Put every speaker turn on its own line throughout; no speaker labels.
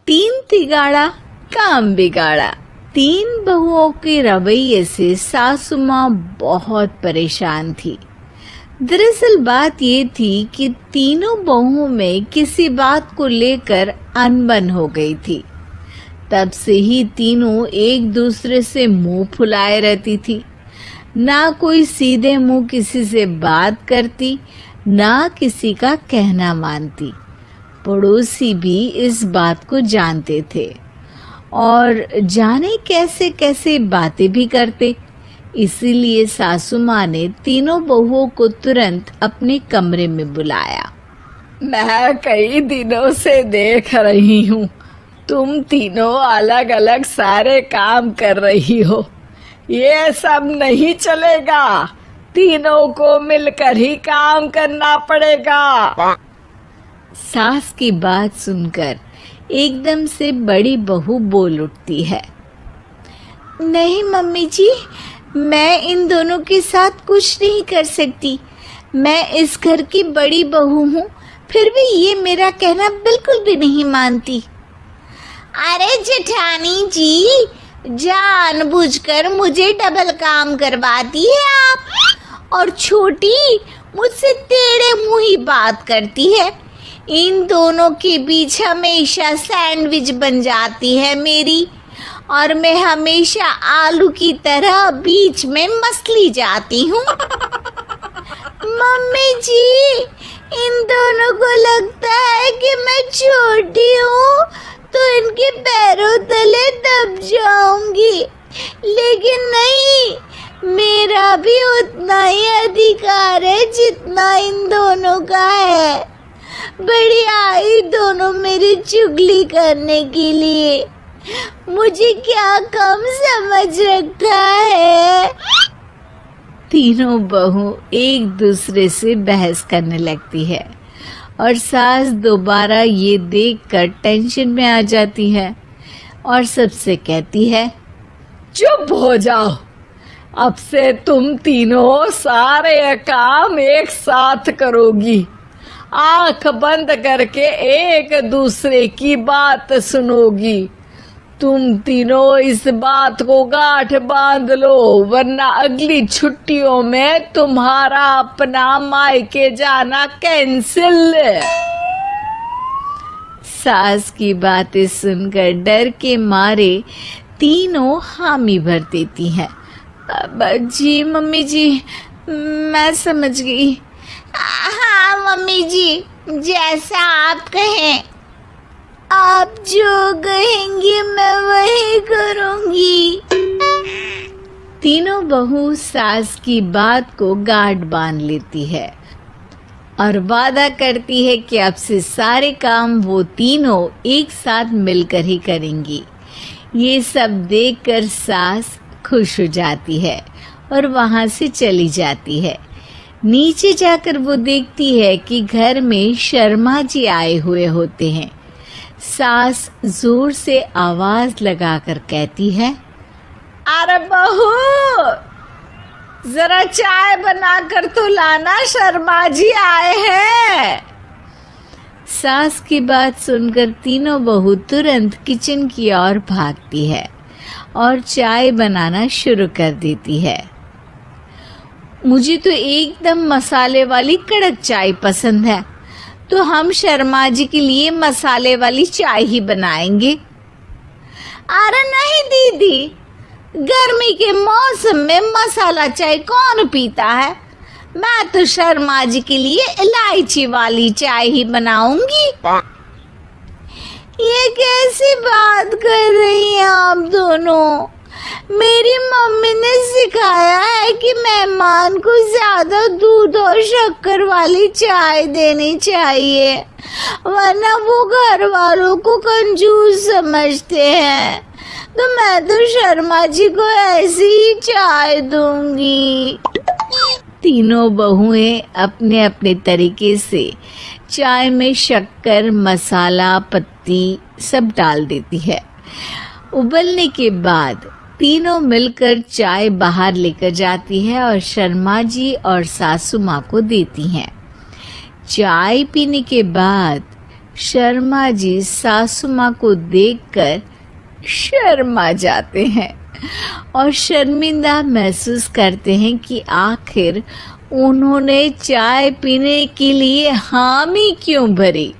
तीन तिगाड़ा काम बिगाड़ा। तीन बहुओं के रवैये से सासू माँ बहुत परेशान थी। दरअसल बात ये थी कि तीनों बहुओं में किसी बात को लेकर अनबन हो गई थी। तब से ही तीनों एक दूसरे से मुंह फुलाए रहती थी। ना कोई सीधे मुंह किसी से बात करती, ना किसी का कहना मानती। पड़ोसी भी इस बात को जानते थे और जाने कैसे कैसे बातें भी करते। इसीलिए सासू माँ ने तीनों बहुओं को तुरंत अपने कमरे में बुलाया।
मैं कई दिनों से देख रही हूँ, तुम तीनों अलग अलग सारे काम कर रही हो। ये सब नहीं चलेगा, तीनों को मिलकर ही काम करना पड़ेगा।
सास की बात सुनकर एकदम से बड़ी बहू बोल उठती है। नहीं मम्मी जी, मैं इन दोनों के साथ कुछ नहीं कर सकती। मैं इस घर की बड़ी बहू हूँ, फिर भी ये मेरा कहना बिल्कुल भी नहीं मानती। अरे जेठानी जी, जानबूझकर मुझे डबल काम करवाती है आप, और छोटी मुझसे टेढ़े मुंह ही बात करती है। इन दोनों के बीच हमेशा सैंडविच बन जाती है मेरी, और मैं हमेशा आलू की तरह बीच में मसली जाती हूँ। मम्मी जी, इन दोनों को लगता है कि मैं छोटी हूँ तो इनके पैरों तले दब जाऊंगी, लेकिन नहीं, मेरा भी उतना ही अधिकार है जितना इन दोनों का है। बढ़िया आई दोनों मेरी चुगली करने के लिए, मुझे क्या कम समझ रखा है। तीनों बहू एक दूसरे से बहस करने लगती है और सास दोबारा ये देखकर टेंशन में आ जाती है और सबसे कहती है,
चुप हो जाओ, अब से तुम तीनों सारे काम एक साथ करोगी। आंख बंद करके एक दूसरे की बात सुनोगी। तुम तीनों इस बात को गांठ बांध लो, वरना अगली छुट्टियों में तुम्हारा अपना मायके जाना कैंसिल।
सास की बातें सुनकर डर के मारे तीनों हामी भर देती हैं। जी मम्मी जी, मैं समझ गई।
हाँ मम्मी जी, जैसा आप कहें। आप जो कहेंगी मैं वही करूंगी।
तीनों बहू सास की बात को गांठ बांध लेती है और वादा करती है कि अब से सारे काम वो तीनों एक साथ मिलकर ही करेंगी। ये सब देखकर सास खुश हो जाती है और वहां से चली जाती है। नीचे जाकर वो देखती है कि घर में शर्मा जी आए हुए होते हैं। सास जोर से आवाज लगाकर कहती है,
अरे बहू, जरा चाय बनाकर तो लाना, शर्मा जी आए हैं।
सास की बात सुनकर तीनों बहू तुरंत किचन की ओर भागती है और चाय बनाना शुरू कर देती है। मुझे तो एकदम मसाले वाली कड़क चाय पसंद है, तो हम शर्मा जी के लिए मसाले वाली चाय ही बनाएंगे।
अरे नहीं दीदी, गर्मी के मौसम में मसाला चाय कौन पीता है? मैं तो शर्मा जी के लिए इलायची वाली चाय ही बनाऊंगी। ये कैसी बात कर रही हैं आप दोनों? मेरी मम्मी ने सिखाया है कि मेहमान को ज्यादा दूध और शक्कर वाली चाय देनी चाहिए, वरना वो घर वालों को कंजूस समझते हैं। तो मैं तो शर्मा जी को ऐसी ही चाय दूंगी।
तीनों बहुएं अपने अपने तरीके से चाय में शक्कर, मसाला, पत्ती सब डाल देती है। उबलने के बाद तीनों मिलकर चाय बाहर लेकर जाती है और शर्मा जी और सासू माँ को देती हैं। चाय पीने के बाद शर्मा जी सासू माँ को देखकर शर्मा जाते हैं और शर्मिंदा महसूस करते हैं कि आखिर उन्होंने चाय पीने के लिए हामी क्यों भरी।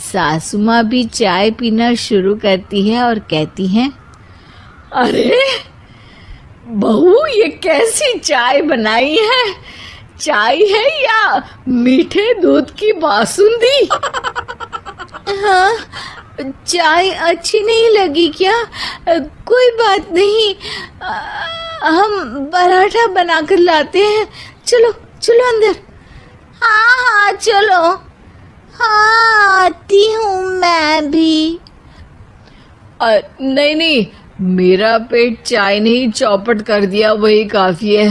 सासू माँ भी चाय पीना शुरू करती है और कहती हैं,
अरे बहू, ये कैसी चाय बनाई है? चाय है या मीठे दूध की बासुंदी?
हाँ, चाय अच्छी नहीं लगी क्या? कोई बात नहीं, हम पराठा बनाकर लाते हैं। चलो चलो अंदर। हाँ हाँ चलो। हाँ आती हूँ मैं भी।
नहीं नहीं, मेरा पेट चाय ने ही चौपट कर दिया, वही काफी है।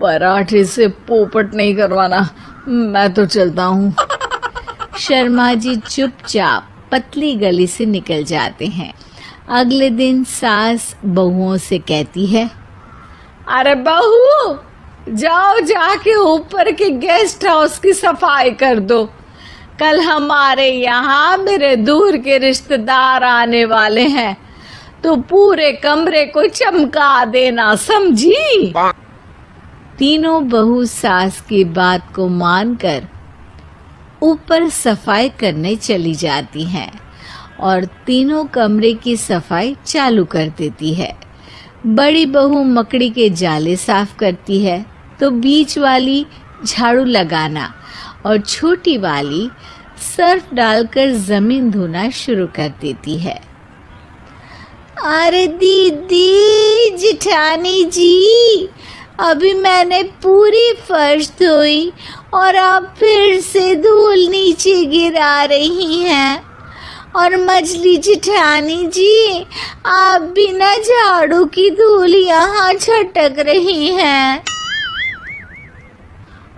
पराठे से पोपट नहीं करवाना, मैं तो चलता हूँ।
शर्मा जी चुपचाप पतली गली से निकल जाते हैं। अगले दिन सास बहुओं से कहती है,
अरे बहू, जाओ जाके ऊपर के गेस्ट हाउस की सफाई कर दो। कल हमारे यहाँ मेरे दूर के रिश्तेदार आने वाले हैं, तो पूरे कमरे को चमका देना, समझी?
तीनों बहू सास की बात को मानकर ऊपर सफाई करने चली जाती हैं और तीनों कमरे की सफाई चालू कर देती है। बड़ी बहू मकड़ी के जाले साफ करती है, तो बीच वाली झाड़ू लगाना और छोटी वाली सर्फ डालकर जमीन धोना शुरू कर देती है।
अरे दीदी जिठानी जी, अभी मैंने पूरी फर्श धोई और आप फिर से धूल नीचे गिरा रही हैं। और मछली जिठानी जी, आप बिना झाड़ू की धूल यहाँ छटक रही हैं।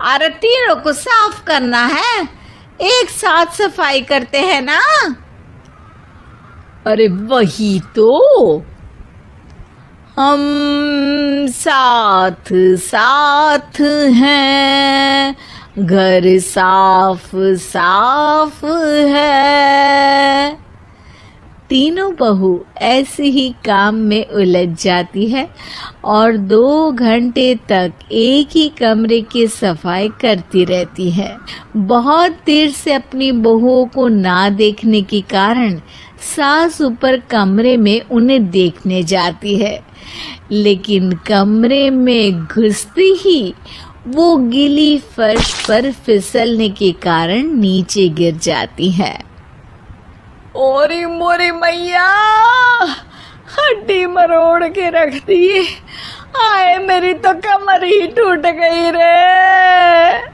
अरे तीनों को साफ करना है, एक साथ सफाई करते हैं ना। अरे वही तो, हम साथ साथ हैं, घर साफ साफ है।
तीनों बहू ऐसे ही काम में उलझ जाती है और 2 घंटे तक एक ही कमरे की सफाई करती रहती है। बहुत देर से अपनी बहुओं को ना देखने के कारण सास ऊपर कमरे में उन्हें देखने जाती है, लेकिन कमरे में घुसती ही वो गीली फर्श पर फिसलने के कारण नीचे गिर जाती है।
ओरी मोरी मैया, हड्डी मरोड़ के रख दी। आए मेरी तो कमर ही टूट गई रे।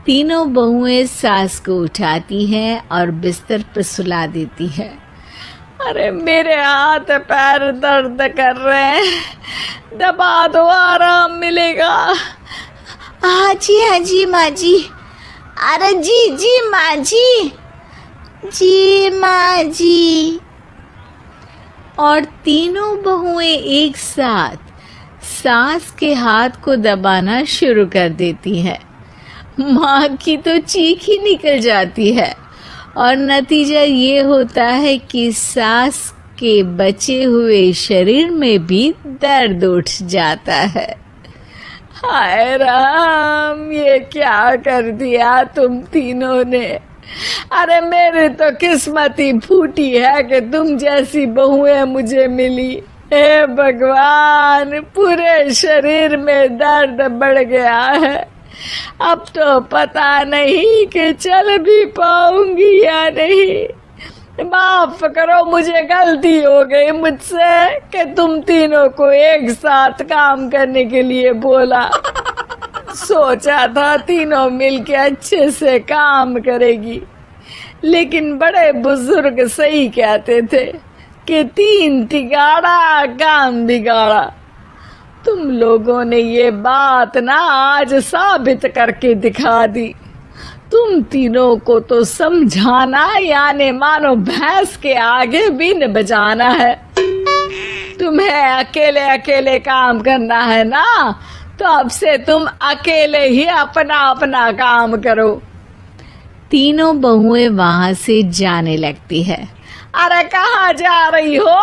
तीनों बहुएं सास को उठाती हैं और बिस्तर पर सुला देती है।
अरे मेरे हाथ पैर दर्द कर रहे हैं, दबा दो, आराम मिलेगा।
हाँ जी माँ जी। अरे जी माँ जी, जी माँ जी।
और तीनों बहुएं एक साथ सास के हाथ को दबाना शुरू कर देती हैं। माँ की तो चीख ही निकल जाती है और नतीजा ये होता है कि सास के बचे हुए शरीर में भी दर्द उठ जाता है।
हाय राम, ये क्या कर दिया तुम तीनों ने। अरे मेरी तो किस्मत ही फूटी है कि तुम जैसी बहुएं मुझे मिली। हे भगवान, पूरे शरीर में दर्द बढ़ गया है। अब तो पता नहीं कि चल भी पाऊंगी या नहीं। माफ करो, मुझे गलती हो गई मुझसे कि तुम तीनों को एक साथ काम करने के लिए बोला। सोचा था तीनों मिलके अच्छे से काम करेगी, लेकिन बड़े बुजुर्ग सही कहते थे कि 3 तिगाड़ा काम बिगाड़ा। तुम लोगों ने ये बात ना आज साबित करके दिखा दी। तुम तीनों को तो समझाना यानी मानो भैंस के आगे बीन बजाना है। तुम्हें अकेले अकेले काम करना है ना, तो अब से तुम अकेले ही अपना अपना काम करो।
तीनों बहुएं वहां से जाने लगती है।
अरे कहाँ जा रही हो?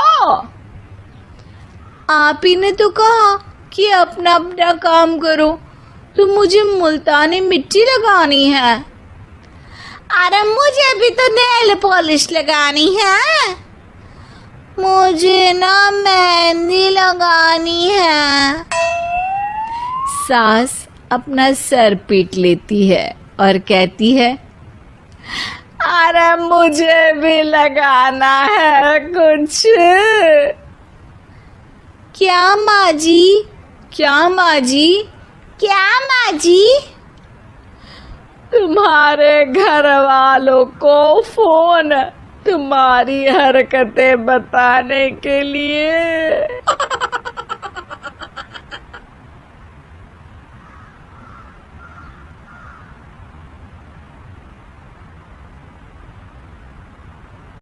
आप ही ने तो कहा कि अपना अपना काम करो, तो मुझे मुल्तानी मिट्टी लगानी है। अरे मुझे भी तो नेल पॉलिश लगानी है। मुझे ना मेहंदी लगानी है।
सास अपना सर पीट लेती है और कहती है,
अरे मुझे भी लगाना है कुछ।
क्या माँ जी?
क्या माँ जी?
क्या माँ जी?
तुम्हारे घर वालों को फोन तुम्हारी हरकतें बताने के लिए।